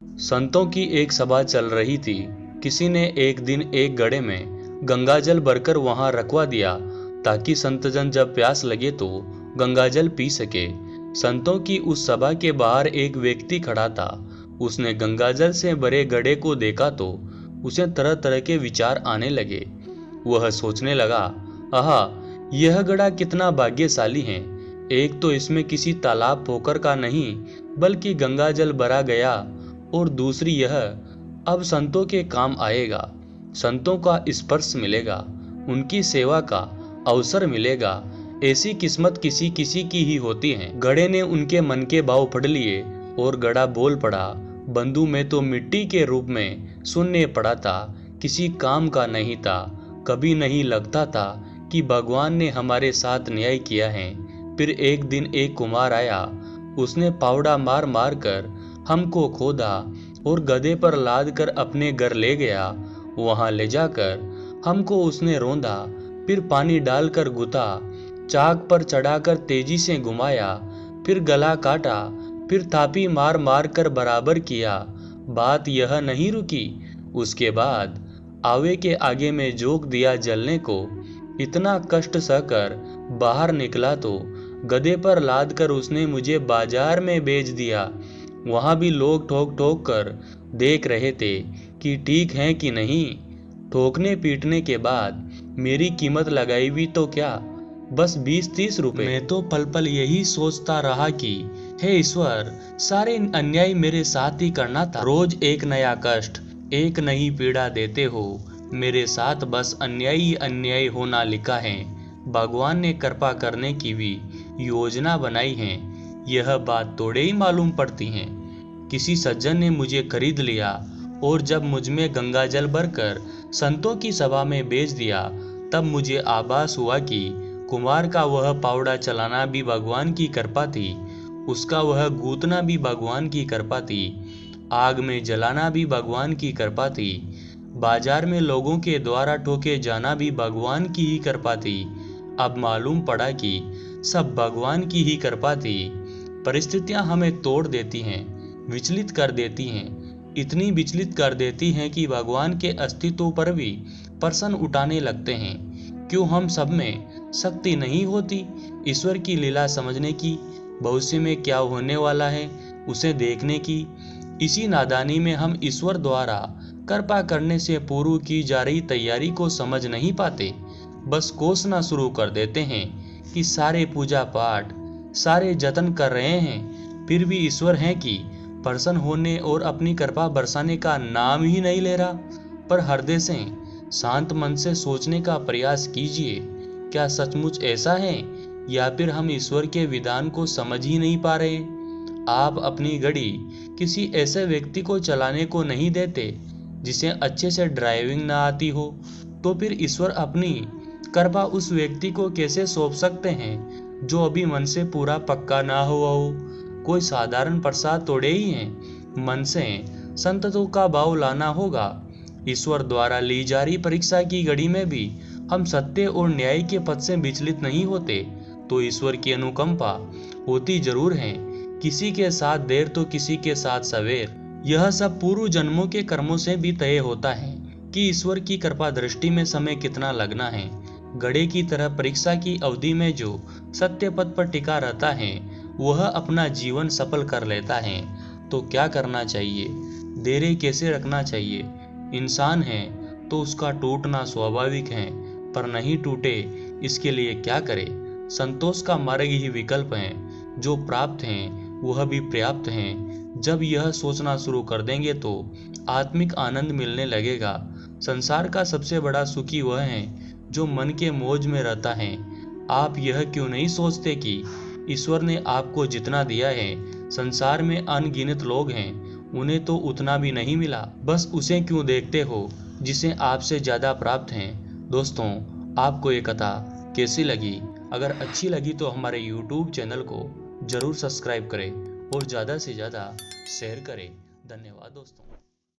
संतों की एक सभा चल रही थी। किसी ने एक दिन एक घड़े में गंगाजल भरकर वहां रखवा दिया ताकि संतजन जब प्यास लगे तो गंगाजल पी सके। संतों की उस सभा के बाहर एक व्यक्ति खड़ा था। उसने गंगाजल से भरे घड़े को देखा तो उसे तरह तरह के विचार आने लगे। वह सोचने लगा, आहा, यह घड़ा कितना भाग्यशाली है। एक तो इसमें किसी तालाब पोखर का नहीं बल्कि गंगाजल भरा गया, और दूसरी यह अब संतों के काम आएगा। संतों का स्पर्श मिलेगा, उनकी सेवा का अवसर मिलेगा। ऐसी किस्मत किसी किसी की ही होती है। घड़े ने उनके मन के भाव पढ़ लिए और घड़ा बोल पड़ा, बंधु मैं तो मिट्टी के रूप में शून्य पड़ा था, किसी काम का नहीं था। कभी नहीं लगता था कि भगवान ने हमारे साथ न्याय किया है। फिर एक दिन एक कुम्हार आया। उसने पावड़ा मार मार कर हमको खोदा और गधे पर लाद कर अपने घर ले गया। वहां ले जाकर हमको उसने रौंदा, फिर पानी डालकर गुथा, चाक पर चढ़ाकर तेजी से घुमाया, फिर गला काटा, फिर थापी मार मार कर बराबर किया। बात यह नहीं रुकी। उसके बाद आवे के आगे में जोक दिया जलने को। इतना कष्ट सहकर बाहर निकला तो गधे पर लाद कर उसने मुझे बाजार में बेच दिया। वहां भी लोग ठोक ठोक कर देख रहे थे कि ठीक है कि नहीं। ठोकने पीटने के बाद मेरी कीमत लगाई भी तो क्या, बस 20-30 रुपए। मैं तो पल पल यही सोचता रहा कि हे ईश्वर, सारे अन्याय मेरे साथ ही करना था। रोज एक नया कष्ट, एक नई पीड़ा देते हो। मेरे साथ बस अन्याय ही अन्याय होना लिखा है। भगवान ने कृपा करने की भी योजना बनाई है। यह बात थोड़े ही मालूम पड़ती है। किसी सज्जन ने मुझे खरीद लिया और जब मुझ में गंगाजल भरकर संतों की सभा में बेच दिया, तब मुझे आभास हुआ कि कुमार का वह पावड़ा चलाना भी भगवान की कृपा थी, उसका वह गूंथना भी भगवान की कृपा थी, आग में जलाना भी भगवान की कृपा थी, बाजार में लोगों के द्वारा ठोके जाना भी भगवान की ही कृपा थी। अब मालूम पड़ा कि सब भगवान की ही कृपा थी। परिस्थितियां हमें तोड़ देती हैं, विचलित कर देती हैं, इतनी विचलित कर देती हैं कि भगवान के अस्तित्व पर भी प्रश्न उठाने लगते हैं। क्यों हम सब में शक्ति नहीं होती ईश्वर की लीला समझने की, भविष्य में क्या होने वाला है उसे देखने की। इसी नादानी में हम ईश्वर द्वारा कृपा करने से पूर्व की जा रही तैयारी को समझ नहीं पाते। बस कोसना शुरू कर देते हैं कि सारे पूजा पाठ, सारे जतन कर रहे हैं, फिर भी ईश्वर है कि प्रसन्न होने और अपनी कृपा बरसाने का नाम ही नहीं ले रहा। पर हृदय से शांत मन से सोचने का प्रयास कीजिए, क्या सचमुच ऐसा है या फिर हम ईश्वर के विधान को समझ ही नहीं पा रहे। आप अपनी गाड़ी किसी ऐसे व्यक्ति को चलाने को नहीं देते जिसे अच्छे से ड्राइविंग ना आती हो, तो फिर ईश्वर अपनी कृपा उस व्यक्ति को कैसे सौंप सकते हैं जो अभी मन से पूरा पक्का ना हुआ हो। कोई साधारण प्रसाद तोड़े ही हैं। मन से संतों का भाव लाना होगा। ईश्वर द्वारा ली जा रही परीक्षा की घड़ी में भी हम सत्य और न्याय के पथ से विचलित नहीं होते तो ईश्वर की अनुकंपा होती जरूर है। किसी के साथ देर तो किसी के साथ सवेर। यह सब पूर्व जन्मों के कर्मों से भी तय होता है कि ईश्वर की कृपा दृष्टि में समय कितना लगना है। घड़े की तरह परीक्षा की अवधि में जो सत्य पथ पर टिका रहता है वह अपना जीवन सफल कर लेता है। तो क्या करना चाहिए, देरे कैसे रखना चाहिए। इंसान है तो उसका टूटना स्वाभाविक है, पर नहीं टूटे इसके लिए क्या करे। संतोष का मार्ग ही विकल्प है। जो प्राप्त हैं वह भी पर्याप्त हैं। जब यह सोचना शुरू कर देंगे तो आत्मिक आनंद मिलने लगेगा। संसार का सबसे बड़ा सुखी वह है जो मन के मौज में रहता है। आप यह क्यों नहीं सोचते कि ईश्वर ने आपको जितना दिया है, संसार में अनगिनत लोग हैं, उन्हें तो उतना भी नहीं मिला। बस उसे क्यों देखते हो जिसे आपसे ज्यादा प्राप्त है। दोस्तों, आपको ये कथा कैसी लगी? अगर अच्छी लगी तो हमारे YouTube चैनल को जरूर सब्सक्राइब करें और ज़्यादा से ज़्यादा शेयर करें। धन्यवाद दोस्तों।